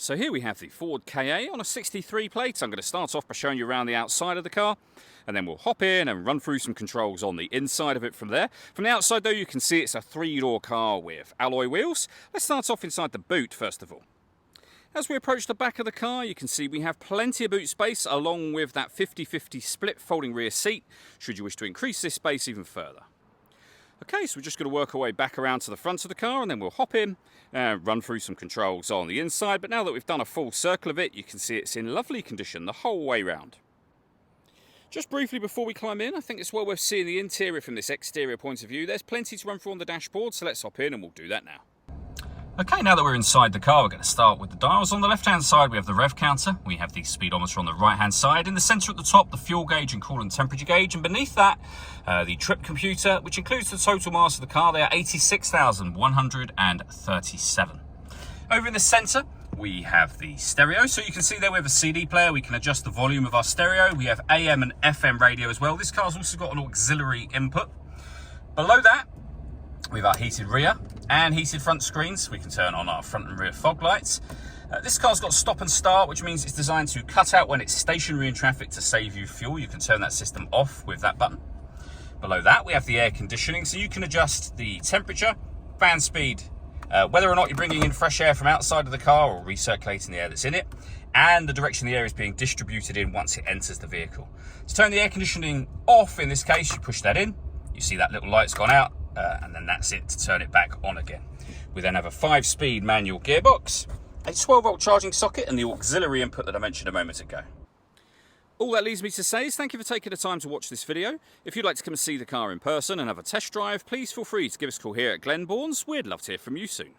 So here we have the Ford KA on a 63 plate. I'm going to start off by showing you around the outside of the car, and then we'll hop in and run through some controls on the inside of it from there. From the outside though, you can see it's a 3-door car with alloy wheels. Let's start off inside the boot first of all. As we approach the back of the car, you can see we have plenty of boot space along with that 50-50 split folding rear seat, should you wish to increase this space even further. Okay, so we're just going to work our way back around to the front of the car, and then we'll hop in and run through some controls on the inside. But now that we've done a full circle of it, you can see it's in lovely condition the whole way round. Just briefly before we climb in, I think it's well worth seeing the interior from this exterior point of view. There's plenty to run through on the dashboard, so let's hop in and we'll do that now. Okay, now that we're inside the car, we're going to start with the dials. On the left-hand side, we have the rev counter. We have the speedometer on the right-hand side. In the centre at the top, the fuel gauge and coolant temperature gauge. And beneath that, the trip computer, which includes the total miles of the car. They are 86,137. Over in the centre, we have the stereo. So you can see there we have a CD player. We can adjust the volume of our stereo. We have AM and FM radio as well. This car's also got an auxiliary input. Below that, we have our heated rear and heated front screens. We can turn on our front and rear fog lights. This car's got stop and start, which means it's designed to cut out when it's stationary in traffic to save you fuel. You can turn that system off with that button. Below that, we have the air conditioning, so you can adjust the temperature, fan speed, whether or not you're bringing in fresh air from outside of the car or recirculating the air that's in it, and the direction the air is being distributed in once it enters the vehicle. To turn the air conditioning off, in this case, you push that in. You see that little light's gone out. And then that's it to turn it back on again. We then have a 5-speed manual gearbox, a 12-volt charging socket, and the auxiliary input that I mentioned a moment ago. All that leaves me to say is thank you for taking the time to watch this video. If you'd like to come and see the car in person and have a test drive, please feel free to give us a call here at Glenbourne's. We'd love to hear from you soon.